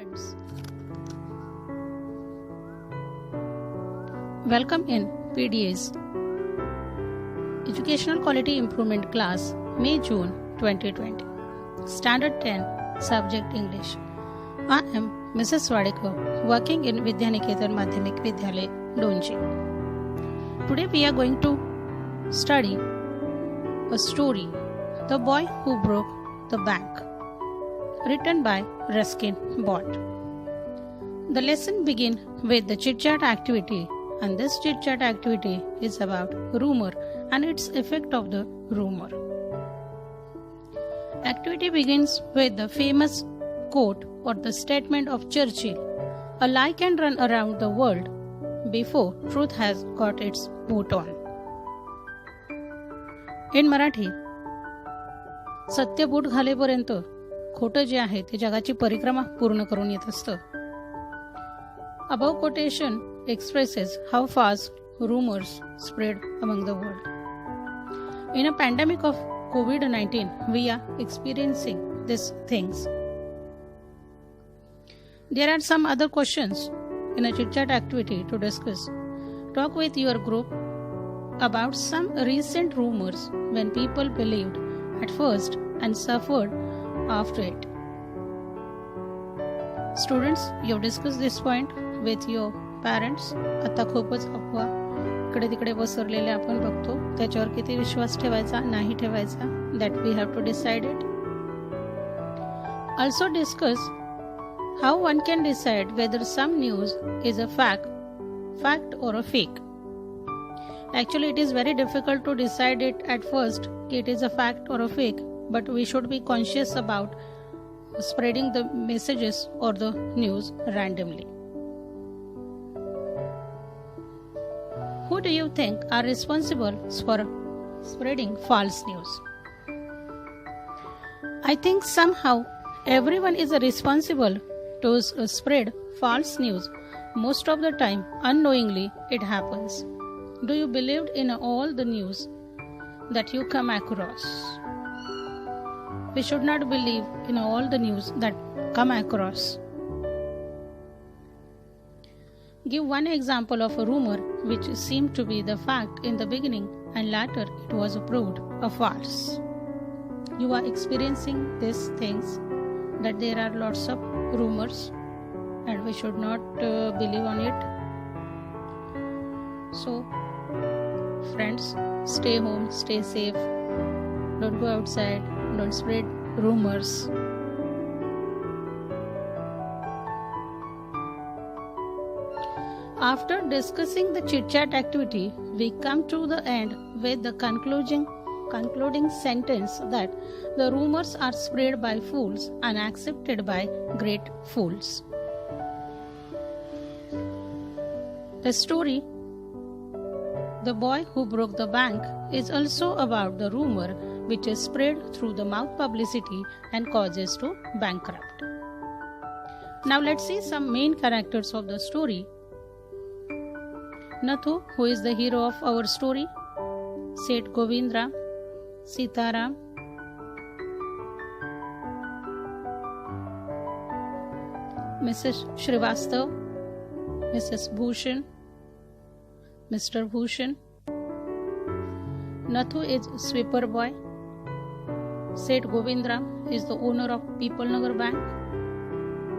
friends. Welcome in PDA's Educational Quality Improvement Class, May-June 2020. Standard 10, Subject English. I am Mrs. Swadekar, working in Vidyaniketan Madhyamik Vidyalaya, Donji. Today we are going to study a story, The Boy Who Broke the Bank, written by Ruskin Bott. The lesson begins with the chit-chat activity, and this chit-chat activity is about rumor and its effect of the rumor. Activity begins with the famous quote or the statement of Churchill, "A lie can run around the world before truth has got its boot on." In Marathi, सत्य boot घालेपर्यंत खोटं जे आहे ते जगाची परिक्रमा पूर्ण करून येत असतं. Above quotation expresses how fast rumors spread among the world. In a pandemic of COVID-19, we are experiencing these things. There are some other questions in a chit-chat activity to discuss. Talk with your group about some recent rumors when people believed at first and suffered after it. Students, you discuss this point with your parents. आता खूपच अफवा इकडे तिकडे पसरलेले आपण बघतो. त्याच्यावर किती विश्वास ठेवायचा नाही ठेवायचा, that we have to decide it. Also discuss how one can decide whether some news is a fact or a fake. Actually, it is very difficult to decide it at first it is a fact or a fake, but we should be conscious about spreading the messages or the news randomly. Who do you think are responsible for spreading false news? I think somehow everyone is responsible to spread false news. Most of the time, unknowingly, it happens. Do you believe in all the news that you come across? We should not believe in all the news that come across. Give one example of a rumor which seemed to be the fact in the beginning and later it was proved a farce. You are experiencing these things, that there are lots of rumors and we should not believe on it. So, friends, stay home, stay safe, don't go outside, don't spread rumors. After discussing the chit-chat activity, we come to the end with the concluding sentence that the rumors are spread by fools and accepted by great fools. The story, The Boy Who Broke the Bank, is also about the rumor which is spread through the mouth publicity and causes to bankrupt. Now let's see some main characters of the story. Nathu, who is the hero of our story, Seth Govindram, Sitaram, Mrs. Srivastav, Mrs. Bhushan, Mr. Bhushan. Nathu is sweeper boy. Seth Govindram is the owner of People Nagar Bank.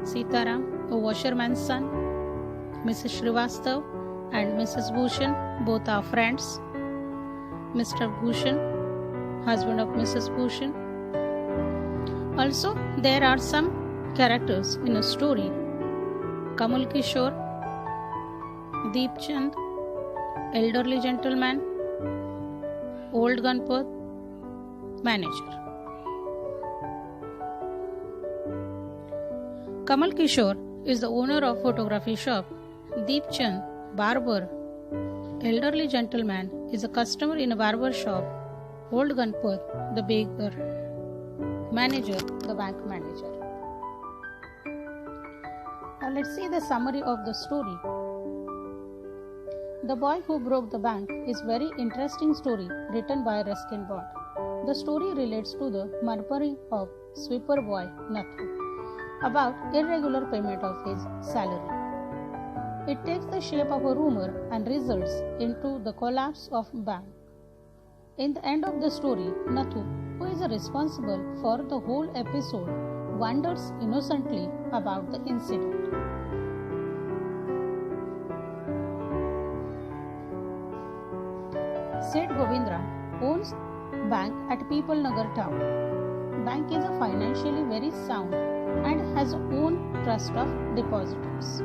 Sitaram, a washerman's son. Mrs. Srivastav and Mrs. Bhushan, both are friends. Mr. Bhushan, husband of Mrs. Bhushan. Also, there are some characters in a story. Kamal Kishore, Deep Chand, elderly gentleman, old Ganpat, manager. Kamal Kishore is the owner of photography shop. Deep Chand, barber, elderly gentleman, is a customer in a barber shop. Old Ganpat, the baker. Manager, the bank manager. Now let's see the summary of the story. The Boy Who Broke the Bank is a very interesting story written by Ruskin Bott. The story relates to the murmuring of sweeper boy Nathu. about irregular payment of his salary. It takes the shape of a rumor and results into the collapse of bank. In the end of the story, Nathu, who is responsible for the whole episode, wonders innocently about the incident. Seth Govindram owns bank at People Nagar town. Bank is a financially very sound and has own trust of depositors.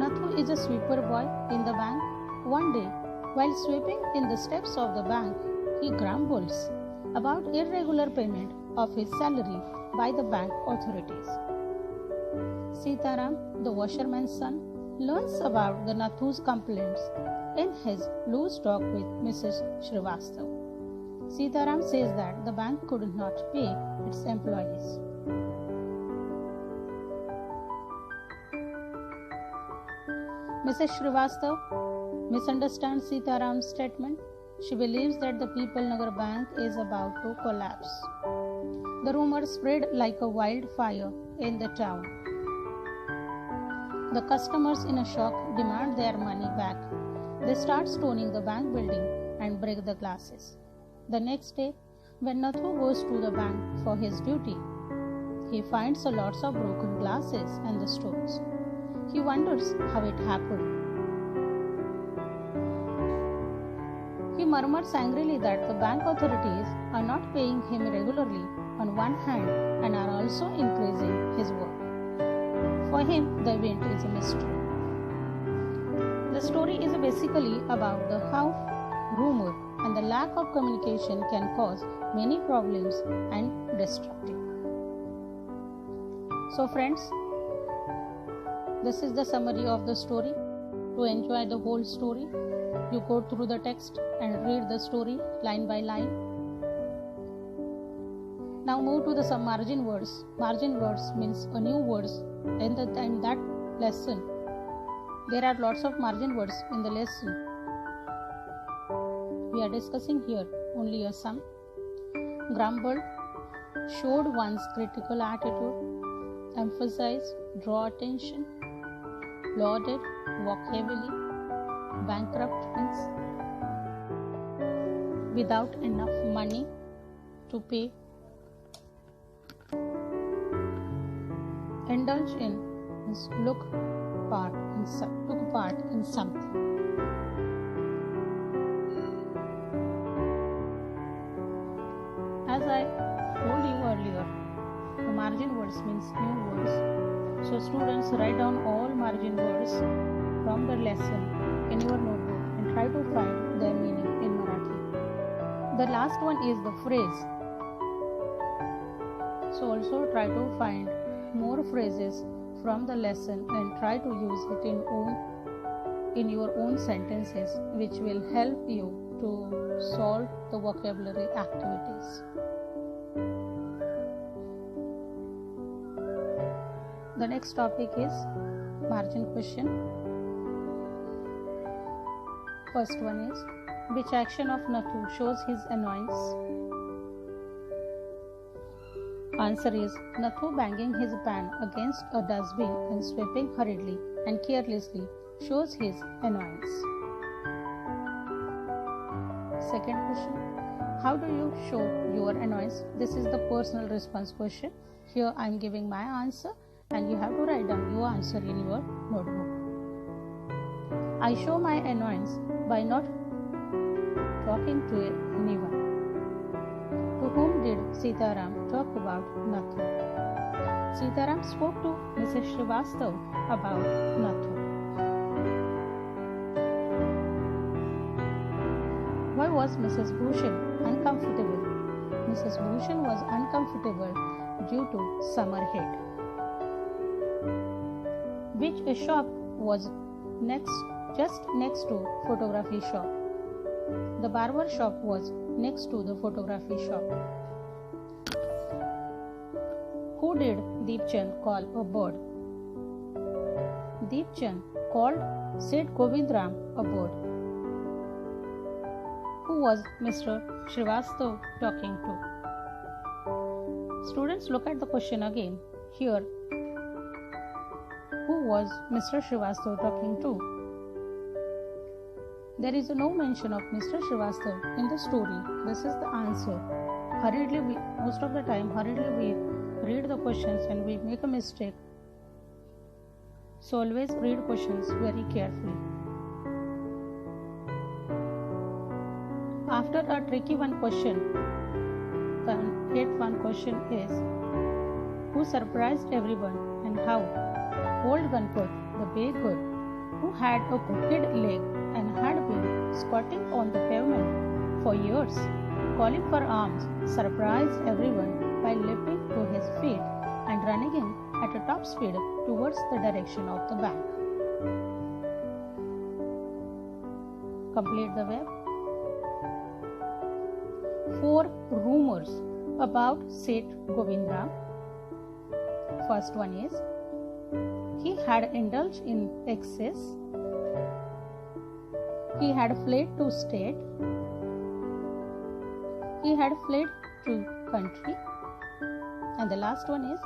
Nathu is a sweeper boy in the bank. One day, while sweeping in the steps of the bank, he grumbles about irregular payment of his salary by the bank authorities. Sitaram, the washerman's son, learns about the Nathu's complaints in his loose talk with Mrs. Srivastav. Sitaram says that the bank could not pay its employees. Mrs. Srivastav misunderstands Sitaram's statement. She believes that the People Nagar Bank is about to collapse. The rumor spread like a wildfire in the town. The customers in a shock demand their money back. They start stoning the bank building and break the glasses. The next day, when Nathu goes to the bank for his duty, he finds lots of broken glasses and the stones. He wonders how it happened. He murmurs angrily that the bank authorities are not paying him regularly on one hand and are also increasing his work. For him, the event is a mystery. The story is basically about the how rumor and the lack of communication can cause many problems and destructive. So friends, this is the summary of the story. To enjoy the whole story, you go through the text and read the story line by line. Now move to the some margin words. Margin words means a new words in that lesson. There are lots of margin words in the lesson. We are discussing here only a some. Grumbled, showed one's critical attitude, emphasize, draw attention, lauded, walk heavily, bankrupt means without enough money to pay, indulge in means took part in something. As I told you earlier, the margin words means new words. So students, write down all margin words from the lesson in your notebook and try to find their meaning in Marathi. The last one is the phrase. So also try to find more phrases from the lesson and try to use it in your own sentences, which will help you to solve the vocabulary activities. The next topic is margin question. First one is, which action of Nathu shows his annoyance? Answer is, Nathu banging his pan against a dustbin and sweeping hurriedly and carelessly shows his annoyance. Second question, how do you show your annoyance? This is the personal response question. Here I am giving my answer and you have to write down your answer in your notebook. I show my annoyance by not talking to anyone. To whom did Sitaram talk about Nathu? Sitaram spoke to Mrs. Srivastav about Nathu. Why was Mrs. Bhushan uncomfortable? Mrs. Bhushan was uncomfortable due to summer heat. Which shop was just next to photography shop? The barber shop was next to the photography shop. Who did Deepchand call a bird? Deepchand called Seth Govindram a bird. Who was Mr. Srivastav talking to? Students, look at the question again. Here, who was Mr. Srivastava talking to? There is no mention of Mr. Srivastava in the story. This is the answer. Most of the time, we read the questions and we make a mistake. So always read questions very carefully. After a tricky one question, the eighth one question is, who surprised everyone and how? Old Ganpat, the baker, who had a crooked leg and had been squatting on the pavement for years, calling for alms, surprised everyone by leaping to his feet and running in at a top speed towards the direction of the bank. Complete the web. 4 rumors about Seth Govindram. First one is, he had indulged in excess, he had fled to state, he had fled to country, and the last one is,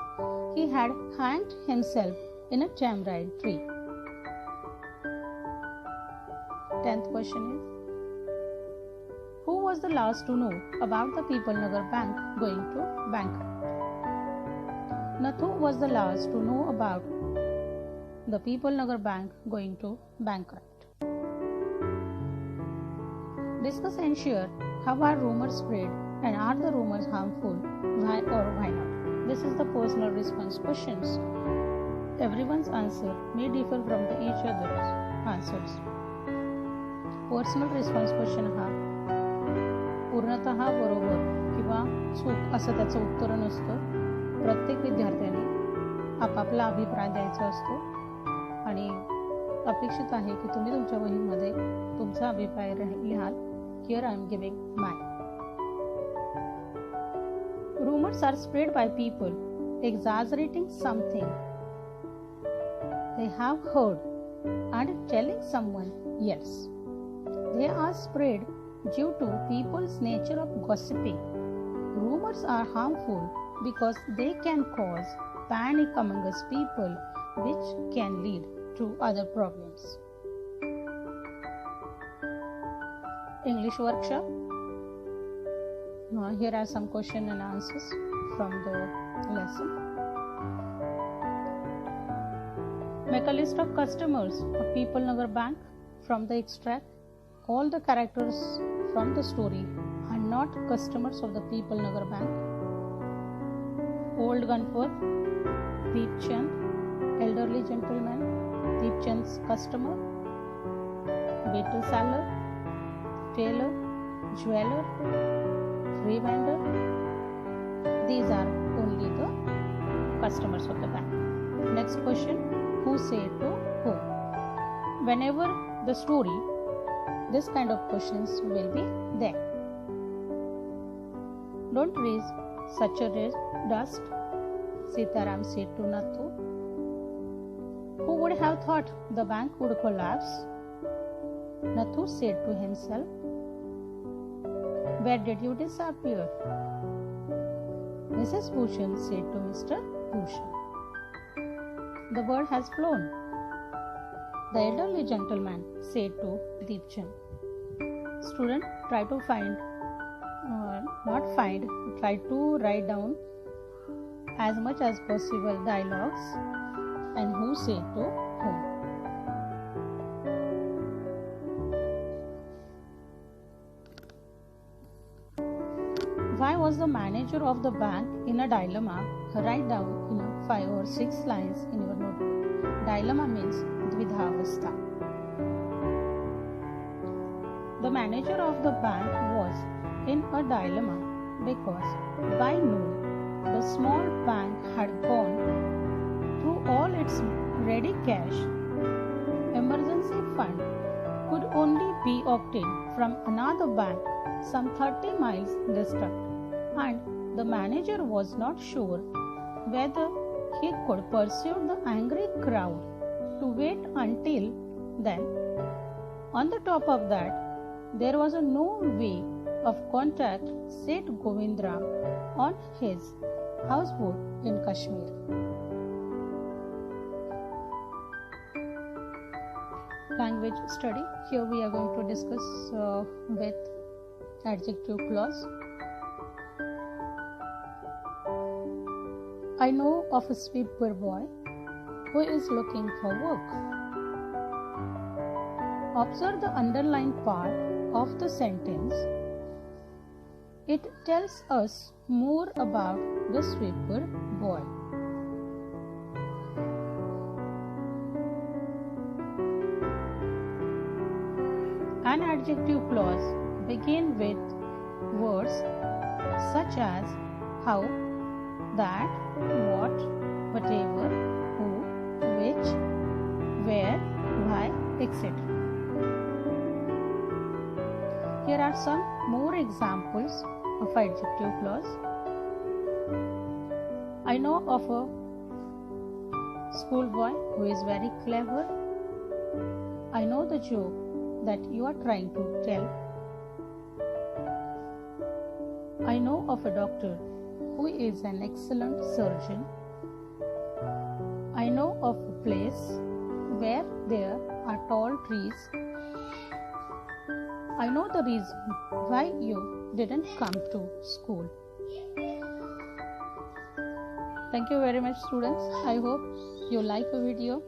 he had hanged himself in a tamarind tree. 10th question is, who was the last to know about the People Nagar Bank going to bankrupt? Nathu was the last to know about the People Nagar Bank going to bankrupt. Discuss and share how are rumors spread and are the rumors harmful, why or why not. This is the personal response questions. Everyone's answer may differ from each other's answers. Personal response question हा पूर्णतः बरोबर किंवा चूक असं त्याचं उत्तर नसतं. प्रत्येक विद्यार्थ्याने आपापला अभिप्राय द्यायचा असतो आणि अपेक्षित आहे की तुम्ही तुमच्या वहीमध्ये तुमचा अभिप्राय लिहाल. Here I am giving my. Rumors are spread by people exaggerating something they have heard and telling someone else. They are spread due to people's nature of gossiping. Rumors are harmful because they can cause panic among us people, which can lead to other problems. English workshop. Here are some questions and answers from the lesson. Make a list of customers of People Nagar Bank from the extract. All the characters from the story are not customers of the People Nagar Bank. Old Ganpat, Deep Chand, elderly gentleman, Deep Chand's customer, betel seller, tailor, jeweler, free vendor. These are only the customers of the bank. Next question, who said to whom? Whenever the story, this kind of questions will be there. Don't raise such a dust, Sitaram said to Nathu. Who would have thought the bank would collapse? Nathu said to himself. Where did you disappear? Mrs. Bhushan said to Mr. Bhushan. The bird has flown. The elderly gentleman said to Deep Chand. Student, try to write down as much as possible dialogues and who said to whom. Why was the manager of the bank in a dilemma? Write down in 5 or 6 lines in your notebook. Dilemma means dvidhavastha. The manager of the bank was in a dilemma because by noon the small bank had gone through all its ready cash. Emergency fund could only be obtained from another bank some 30 miles distant, and the manager was not sure whether he could pursue the angry crowd to wait until then. On the top of that, there was no way of contact Seth Govindram on his houseboat in Kashmir. language study. Here we are going to discuss with adjective clause. I know of a sweeper boy who is looking for work. Observe the underlined part of the sentence. It tells us more about the sweeper boy. An adjective clause begins with words such as how, that, what, whatever, who, which, where, why, etc. Here are some more examples of adjective clause. I know of a schoolboy who is very clever. I know the joke that you are trying to tell. I know of a doctor who is an excellent surgeon. I know of a place where there are tall trees. I know the reason why you didn't come to school. Thank you very much, students. I hope you like the video.